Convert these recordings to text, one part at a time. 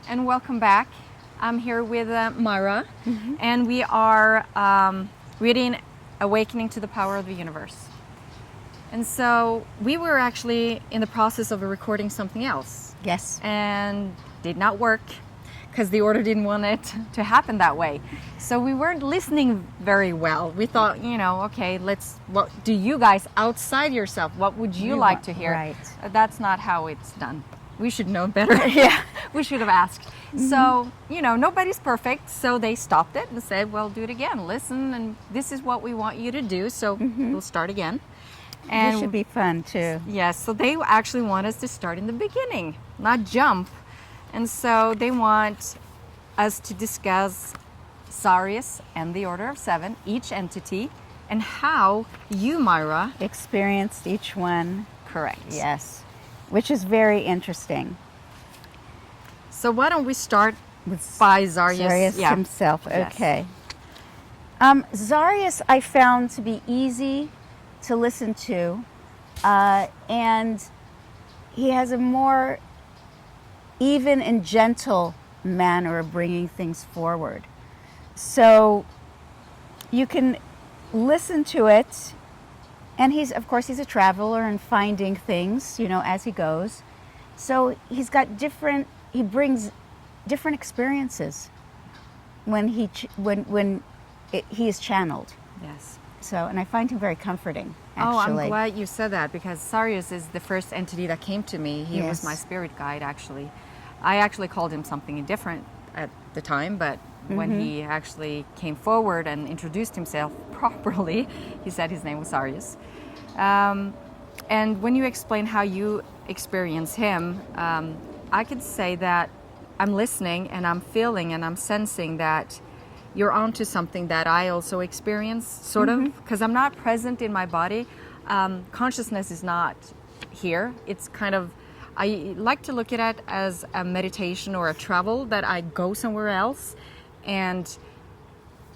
and welcome back. I'm here with Myra, and we are reading Awakening to the Power of the Universe. And so we were actually in the process of recording something else. Yes. And did not work because the order didn't want it to happen that way. So we weren't listening very well. We thought, okay, what do you guys outside yourself, what would you like to hear? Right. That's not how it's done. We should know better. Yeah. We should have asked. So, nobody's perfect. So they stopped it and said, well, do it again. Listen, and this is what we want you to do. So we'll start again. And this should be fun too. Yes. So they actually want us to start in the beginning, not jump. And so they want us to discuss Zarius and the Order of Seven, each entity, and how you, Myra, Experienced each one. Correct. Yes. Which is very interesting. So why don't we start by Zarius? Himself. Yes. Okay. Zarius I found to be easy to listen to, and he has a more even and gentle manner of bringing things forward. So you can listen to it, and he's a traveler and finding things, as he goes. So he brings different experiences when he is channeled. Yes. So, and I find him very comforting, actually. Oh, I'm glad you said that, because Zarius is the first entity that came to me. He was Yes. my spirit guide, actually. I actually called him something different at the time, but when he actually came forward and introduced himself properly, he said his name was Arias. And when you explain how you experience him, I could say that I'm listening and I'm feeling and I'm sensing that you're onto something that I also experience, sort of, because I'm not present in my body. Consciousness is not here. It's kind of, I like to look at it as a meditation or a travel, that I go somewhere else. And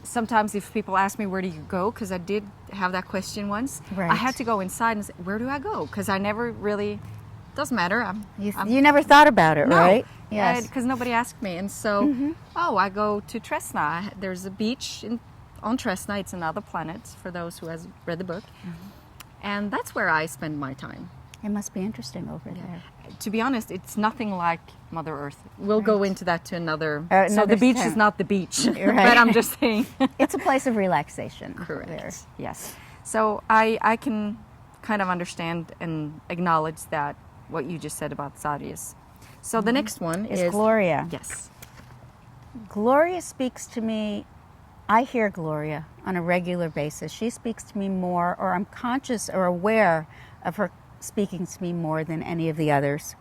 sometimes if people ask me, where do you go? Because I did have that question once. Right. I had to go inside and say, where do I go? Because I never really, doesn't matter. You never thought about it, no, right? Yes. Because nobody asked me. And so, I go to Tressler. There's a beach on Tressler. It's another planet for those who has read the book. And that's where I spend my time. It must be interesting over there. To be honest, it's nothing like Mother Earth. We'll go into that to another. So another the beach time. is not the beach, Right. but I'm just saying. It's a place of relaxation. Correct. There. Yes. So I can kind of understand and acknowledge that, what you just said about Zarius. So the next one is Gloria. Yes. Gloria speaks to me. I hear Gloria on a regular basis. She speaks to me more, or I'm conscious or aware of her speaking to me more than any of the others,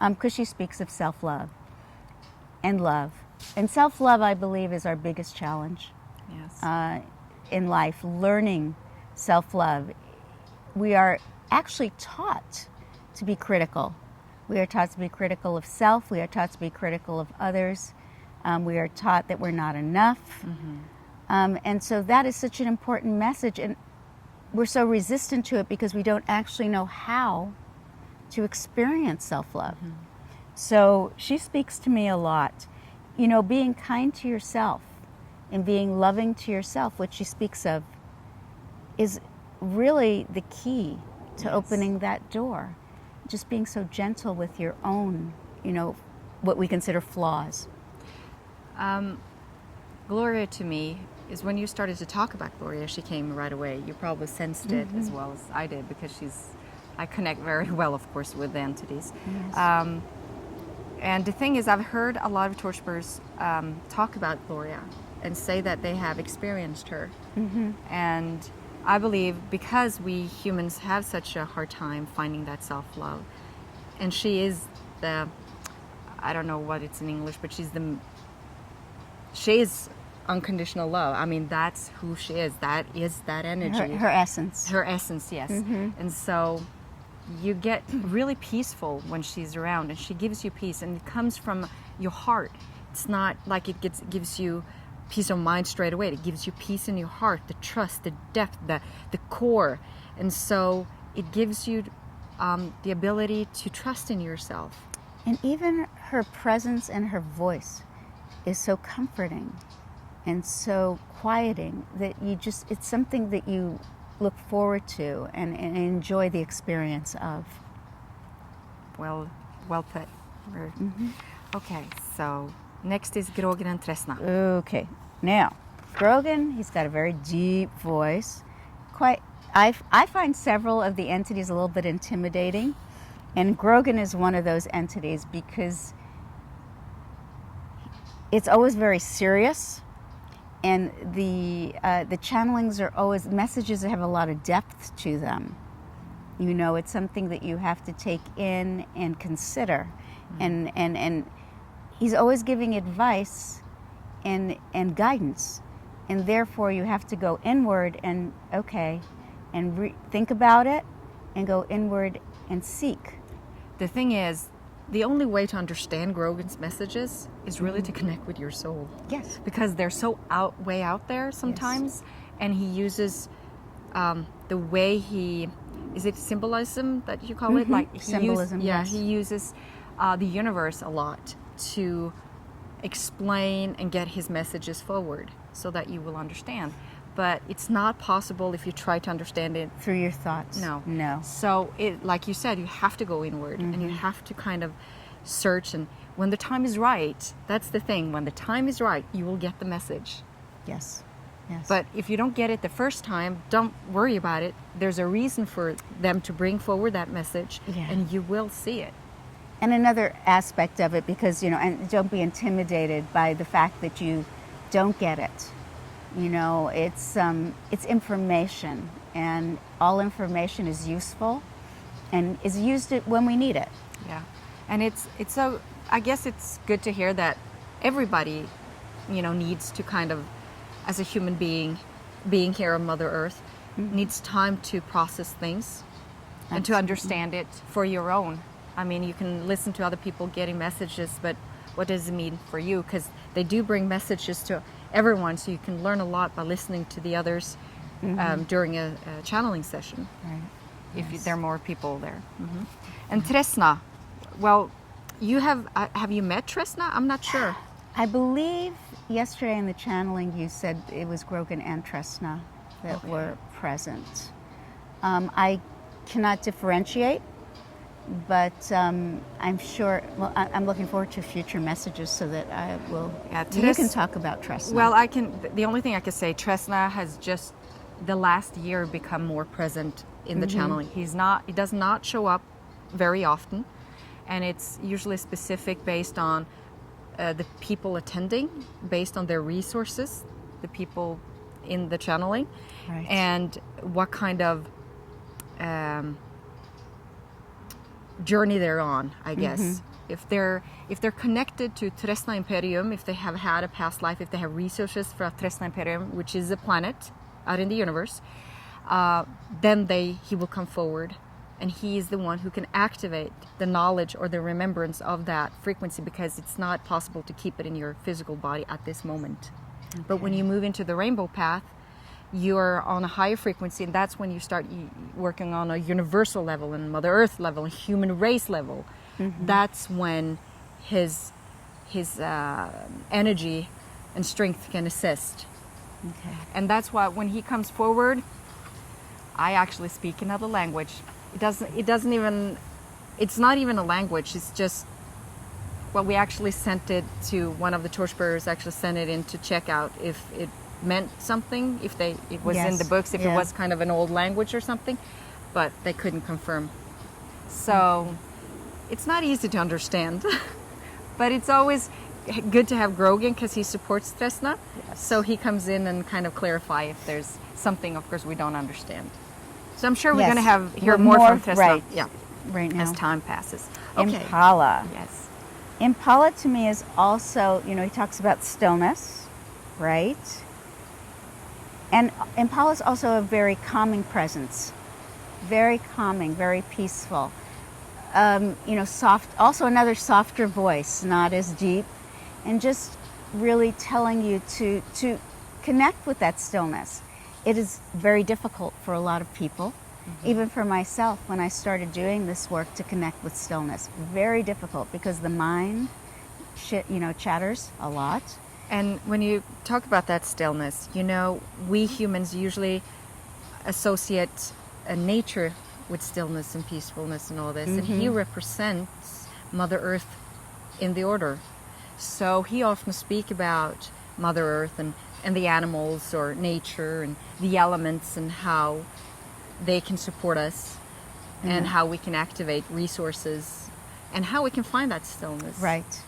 because she speaks of self-love and love. And self-love, I believe, is our biggest challenge in life, learning self-love. We are actually taught to be critical. We are taught to be critical of self. We are taught to be critical of others. We are taught that we're not enough. And so that is such an important message. And we're so resistant to it because we don't actually know how to experience self-love. So she speaks to me a lot. Being kind to yourself and being loving to yourself, which she speaks of, is really the key to opening that door. Just being so gentle with your own, what we consider flaws. Gloria to me is, when you started to talk about Gloria, she came right away. You probably sensed it as well as I did, because I connect very well, of course, with the entities. Yes. And the thing is, I've heard a lot of Torchbearers talk about Gloria and say that they have experienced her. And I believe, because we humans have such a hard time finding that self-love, and she is I don't know what it's in English, but she is unconditional love. I mean, that's who she is. That is that energy. Her essence. Her essence, yes. And so you get really peaceful when she's around, and she gives you peace, and it comes from your heart. It's not like it gives you peace of mind straight away. It gives you peace in your heart, the trust, the depth, the core. And so it gives you the ability to trust in yourself And even her presence and her voice is so comforting and so quieting that it's something that you look forward to and enjoy the experience of. Well put. Okay, so next is Grogan and Tressler. Okay, now Grogan, he's got a very deep voice. I find several of the entities a little bit intimidating, and Grogan is one of those entities because it's always very serious, and the channelings are always messages that have a lot of depth to them. You know, it's something that you have to take in and consider, and he's always giving advice and guidance, and therefore you have to go inward and think about it, and go inward and seek. The thing is, the only way to understand Grogan's messages is really to connect with your soul. Yes. Because they're so way out there sometimes, and he uses the way is it symbolism that you call it? Like symbolism, yes. He uses the universe a lot to explain and get his messages forward so that you will understand. But it's not possible if you try to understand it through your thoughts. No. So like you said, you have to go inward and you have to kind of search, and when the time is right, that's the thing, when the time is right, you will get the message. Yes. But if you don't get it the first time, don't worry about it. There's a reason for them to bring forward that message, and you will see it. And another aspect of it, because, and don't be intimidated by the fact that you don't get it. It's information, and all information is useful and is used when we need it. Yeah. And it's so, I guess it's good to hear that everybody, needs to kind of, as a human being here on Mother Earth, needs time to process things and to understand it for your own. I mean, you can listen to other people getting messages, but what does it mean for you? Because they do bring messages to everyone, so you can learn a lot by listening to the others during a channeling session. Right. If there are more people there. And Tressler, well, have you met Tressler? I'm not sure. I believe yesterday in the channeling you said it was Grogan and Tressler that were present. I cannot differentiate, but I'm sure. Well, I'm looking forward to future messages so that I will. You can talk about Tressler. Well, I can. The only thing I can say, Tressler has just the last year become more present in the channeling. He does not show up very often, and it's usually specific based on the people attending, based on their resources, the people in the channeling, and what kind of journey they're on, I guess. If they're connected to Tressler Imperium, if they have had a past life, if they have resources for Tressler Imperium, which is a planet out in the universe, then he will come forward, and he is the one who can activate the knowledge or the remembrance of that frequency, because it's not possible to keep it in your physical body at this moment. But when you move into the rainbow path, you're on a higher frequency, and that's when you start working on a universal level and Mother Earth level and human race level. That's when his energy and strength can assist. And that's why when he comes forward, I actually speak another language. It's not even a language, it's just, well, we actually sent it to one of the Torchbearers, actually sent it in to check out if it meant something, if it was in the books, if it was kind of an old language or something, but they couldn't confirm. So it's not easy to understand, but it's always good to have Grogan because he supports Tressler, so he comes in and kind of clarify if there's something, of course, we don't understand. So I'm sure we're going to hear more from Tressler right now as time passes. Impala. Yes. Impala to me is also, he talks about stillness, right? And Impala is also a very calming presence, very calming, very peaceful. Soft, also another softer voice, not as deep, and just really telling you to connect with that stillness. It is very difficult for a lot of people, even for myself, when I started doing this work to connect with stillness. Very difficult because the mind, chatters a lot. And when you talk about that stillness, we humans usually associate nature with stillness and peacefulness and all this. And he represents Mother Earth in the order. So he often speaks about Mother Earth and the animals or nature and the elements and how they can support us and how we can activate resources and how we can find that stillness. Right.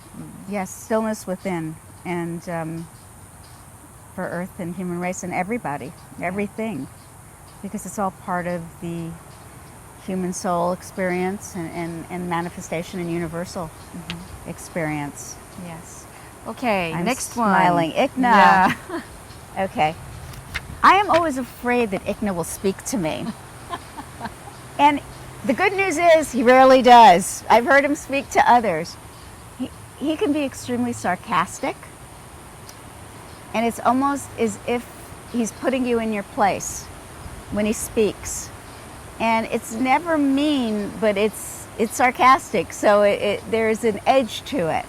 Yes, stillness within, and for Earth and human race and everybody, everything, because it's all part of the human soul experience and manifestation and universal experience. Yes. Okay, I'm next smiling. one. Ikna. Yeah. Okay. I am always afraid that Ikna will speak to me. And the good news is he rarely does. I've heard him speak to others. He can be extremely sarcastic. And it's almost as if he's putting you in your place when he speaks. And it's never mean, but it's sarcastic. So there's an edge to it.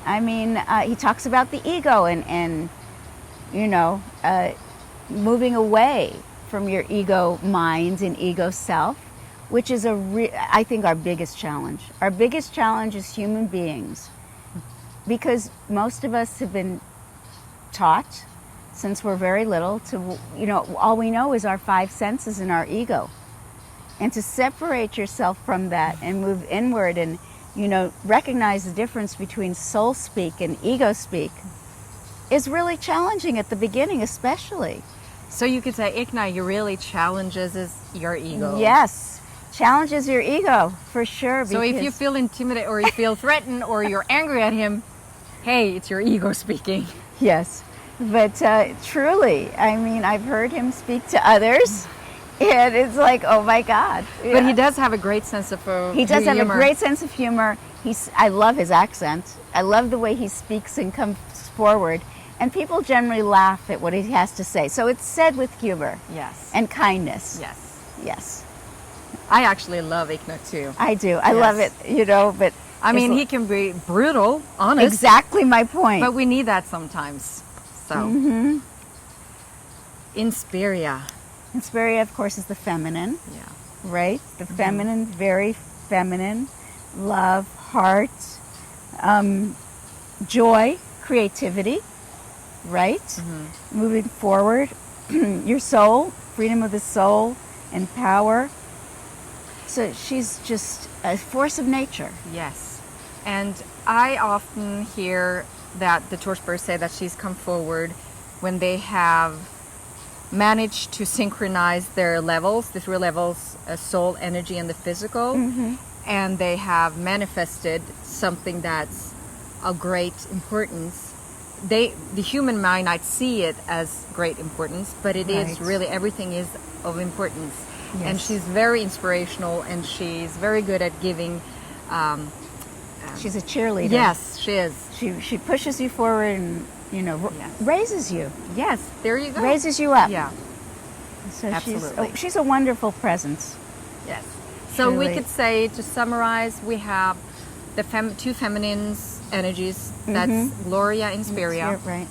I mean, he talks about the ego and moving away from your ego mind and ego self, which is I think our biggest challenge. Our biggest challenge as human beings, because most of us have been taught since we're very little to, all we know is our five senses and our ego. And to separate yourself from that and move inward and recognize the difference between soul speak and ego speak is really challenging at the beginning, especially. So you could say, Ikna, you really challenges your ego. Yes, challenges your ego, for sure. So if you feel intimidated or you feel threatened or you're angry at him, hey, it's your ego speaking. Yes, but truly, I mean, I've heard him speak to others. And it's like, oh my God. Yeah. But he does have a great sense of humor. He does have a great sense of humor. I love his accent. I love the way he speaks and comes forward. And people generally laugh at what he has to say. So it's said with humor. Yes. And kindness. Yes. Yes. I actually love Ikna too. I do. I love it, but... I mean, he can be brutal, honest. Exactly my point. But we need that sometimes. So. Inspiria. Inspiria, of course, is the feminine. Yeah. Right? The feminine, very feminine. Love, heart, joy, creativity. Right? Moving forward. Your soul, freedom of the soul, and power. So she's just a force of nature. Yes. And I often hear that the Torchbearers say that she's come forward when they have managed to synchronize their levels, the three levels, soul, energy, and the physical, and they have manifested something that's of great importance. The human mind might see it as great importance, but it is really, everything is of importance. Yes. And she's very inspirational, and she's very good at giving. She's a cheerleader. Yes, she is. She pushes you forward and raises you. Yes, there you go. Raises you up. Yeah. So absolutely. She's a wonderful presence. Yes. So Truly. we could say, to summarize, we have the two feminine energies. That's Gloria and Inspiria. Right.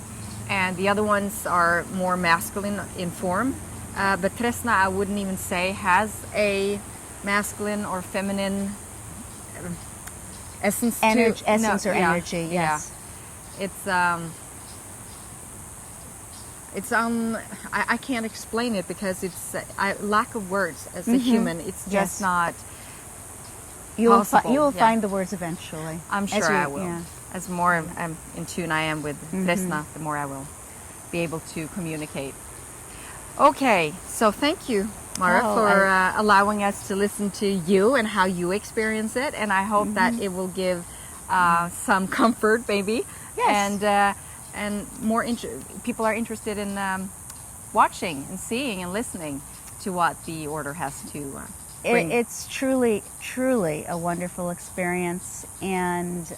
And the other ones are more masculine in form. But Tressler, I wouldn't even say, has a masculine or feminine essence essence or energy. Yes. Yeah. I can't explain it because it's lack of words as a human. It's just not possible. You will find the words eventually. I'm sure I will. Yeah. As more in tune I am with Tressler, the more I will be able to communicate. Okay, so thank you, Myra, for allowing us to listen to you and how you experience it, and I hope that it will give some comfort, maybe. Yes. And more people are interested in watching and seeing and listening to what the order has to bring. It's truly, truly a wonderful experience, and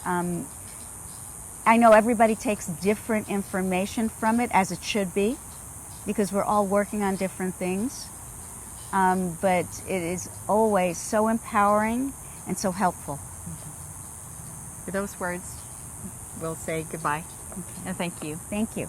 I know everybody takes different information from it, as it should be, because we're all working on different things. but it is always so empowering and so helpful. With those words, we'll say goodbye. And thank you. Thank you.